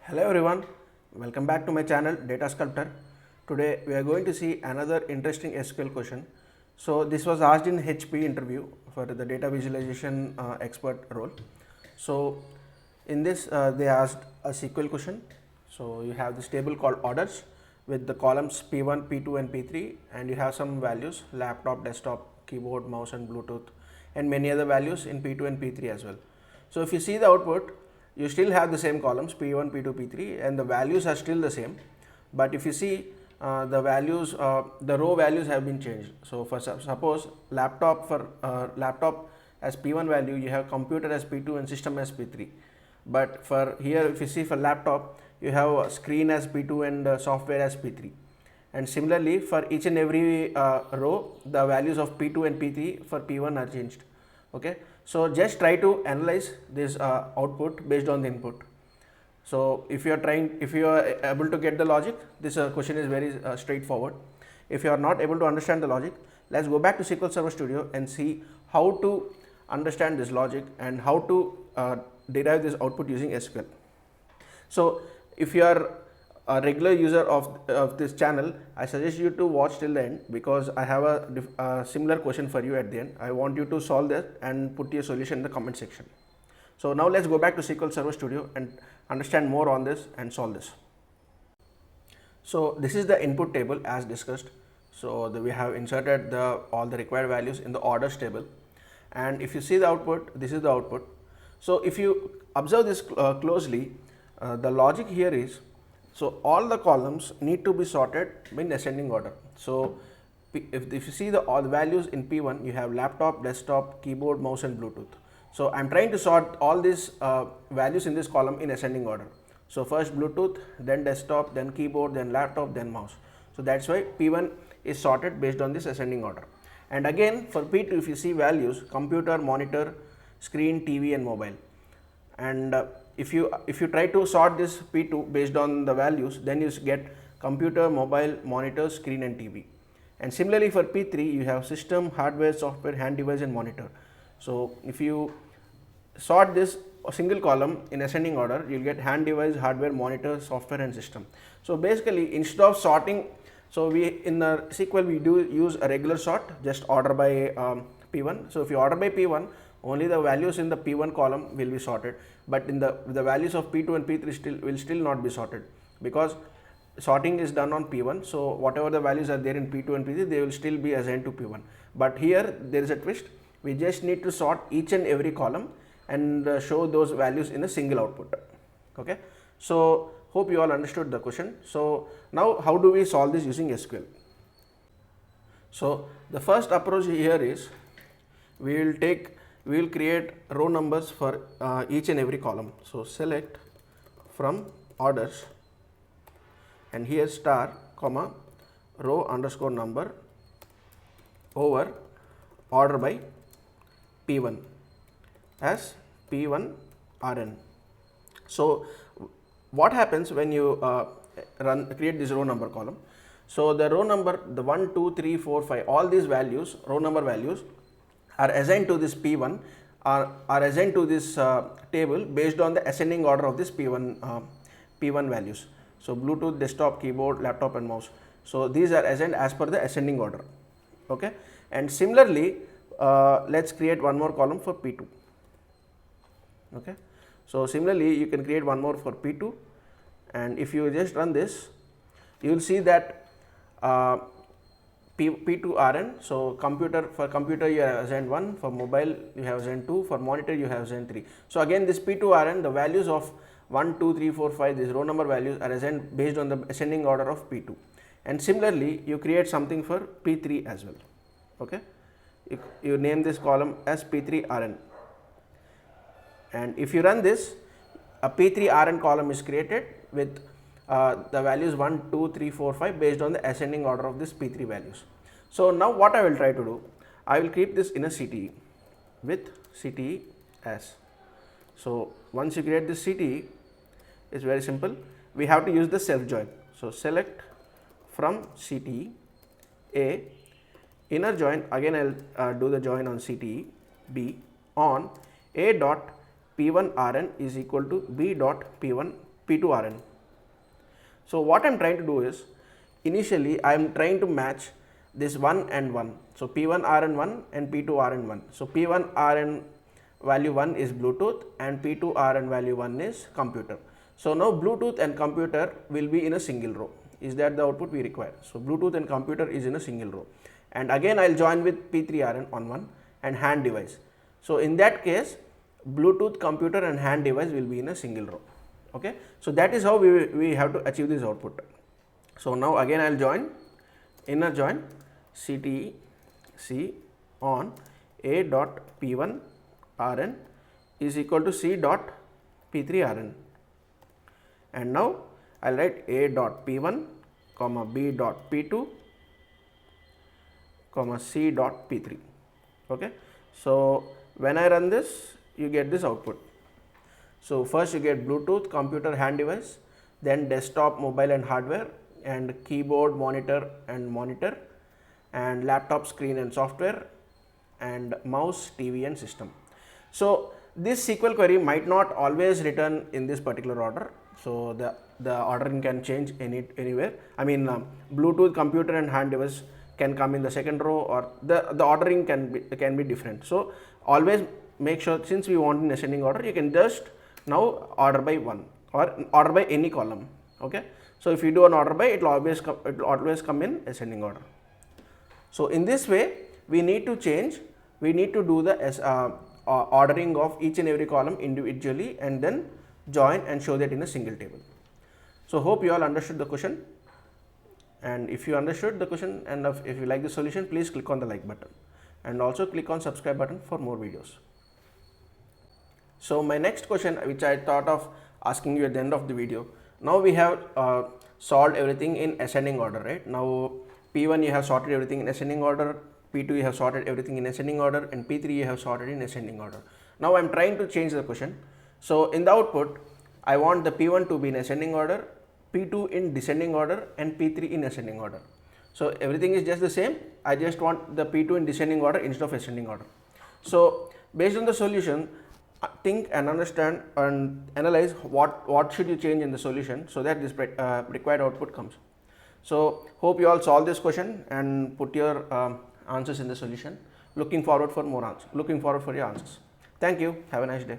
Hello everyone, welcome back to my channel Data Sculptor. Today we are going to see another interesting SQL question. So this was asked in HP interview for the data visualization expert role. So in this they asked a SQL question. So you have this table called orders with the columns P1, P2 and P3, and you have some values: laptop, desktop, keyboard, mouse and Bluetooth, and many other values in P2 and P3 as well. So if you see the output, you still have the same columns P1, P2, P3, and the values are still the same. But if you see the values, the row values have been changed. So for suppose laptop as P1 value, you have computer as P2 and system as P3. But for here, if you see for laptop, you have screen as P2 and software as P3. And similarly, for each and every row, the values of P2 and P3 for P1 are changed. Okay, so just try to analyze this output based on the input. So if you are able to get the logic, this question is very straightforward. If you are not able to understand the logic, let's go back to SQL Server Studio and see how to understand this logic and how to derive this output using SQL. So if you are a regular user of this channel, I suggest you to watch till the end, because I have a similar question for you at the end. I want you to solve that and put your solution in the comment section. So now let's go back to SQL Server Studio and understand more on this and solve this. So this is the input table as discussed. So we have inserted all the required values in the orders table, and if you see the output, this is the output. So if you observe this closely, the logic here is, so all the columns need to be sorted in ascending order. So if you see all the values in P1, you have laptop, desktop, keyboard, mouse and Bluetooth. So I'm trying to sort all these values in this column in ascending order. So first Bluetooth, then desktop, then keyboard, then laptop, then mouse. So that's why P1 is sorted based on this ascending order. And again for P2, if you see values, computer, monitor, screen, TV and mobile. And if you try to sort this P2 based on the values, then you get computer, mobile, monitor, screen and TV. And similarly for P3, you have system, hardware, software, hand device and monitor. So if you sort this single column in ascending order, you'll get hand device, hardware, monitor, software and system. So basically, instead of sorting, so in the SQL we do use a regular sort, just order by P1. So if you order by P1, only the values in the P1 column will be sorted, but in the values of P2 and P3 will still not be sorted, because sorting is done on P1. So whatever the values are there in P2 and P3, they will still be assigned to P1. But here there is a twist. We just need to sort each and every column and show those values in a single output. Okay, so hope you all understood the question. So now how do we solve this using SQL? So the first approach here is, we will create row numbers for each and every column. So select from orders and here star comma row underscore number over order by P1 as P1 RN. So what happens when you create this row number column? So the row number, the 1, 2, 3, 4, 5, all these values, row number values, are assigned to this P1, are assigned to this table based on the ascending order of this P1 values. So Bluetooth, desktop, keyboard, laptop and mouse. So these are assigned as per the ascending order. Okay, and similarly let's create one more column for P2. Okay, so similarly you can create one more for P2, and if you just run this, you will see that P2 RN. So for computer you have assigned 1, for mobile you have assigned 2, for monitor you have assigned 3. So again this P2 RN, the values of 1, 2, 3, 4, 5, these row number values are assigned based on the ascending order of P2. And similarly you create something for P3 as well. Okay, you name this column as P3 RN, and if you run this, a P3 RN column is created with the values 1, 2, 3, 4, 5 based on the ascending order of this P3 values. So now what I will try to do, I will keep this in a CTE with CTE as. So once you create this CTE, it's very simple. We have to use the self join. So select from CTE A, inner join, again I'll do the join on CTE B on A dot P1 Rn is equal to B dot P1 P2 Rn. So what I am trying to do is, initially I am trying to match this 1 and 1. So P1 Rn1 and P2 Rn1. So P1 Rn value 1 is Bluetooth and P2 Rn value 1 is computer. So now Bluetooth and computer will be in a single row. Is that the output we require? So Bluetooth and computer is in a single row. And again I will join with P3 Rn on 1 and hand device. So in that case, Bluetooth, computer and hand device will be in a single row. Okay. So that is how we have to achieve this output. So now again I will join, inner join CTE C on A dot P1 Rn is equal to C dot P3 Rn. And now I will write A dot P1 comma B dot P2 comma C dot P3. Okay. So when I run this, you get this output. So first you get Bluetooth, computer, hand device, then desktop, mobile and hardware, and keyboard, monitor, and laptop screen and software, and mouse, TV and system. So this SQL query might not always return in this particular order. So the ordering can change anywhere. I mean Bluetooth, computer and hand device can come in the second row, or the ordering can be different. So always make sure, since we want in ascending order, you can just now order by 1 or order by any column. Okay. So if you do an order by, it will always come in ascending order. So in this way we need to do the ordering of each and every column individually and then join and show that in a single table. So hope you all understood the question, and if you understood the question and if you like the solution, please click on the like button and also click on subscribe button for more videos. So my next question, which I thought of asking you at the end of the video, now we have solved everything in ascending order, right? Now P1 you have sorted everything in ascending order, P2 you have sorted everything in ascending order, and P3 you have sorted in ascending order. Now I am trying to change the question. So in the output, I want the P1 to be in ascending order, P2 in descending order, and P3 in ascending order. So everything is just the same. I just want the P2 in descending order instead of ascending order. So based on the solution, think and understand and analyze what should you change in the solution so that this required output comes. So hope you all solve this question and put your answers in the solution. Looking forward for your answers. Thank you. Have a nice day.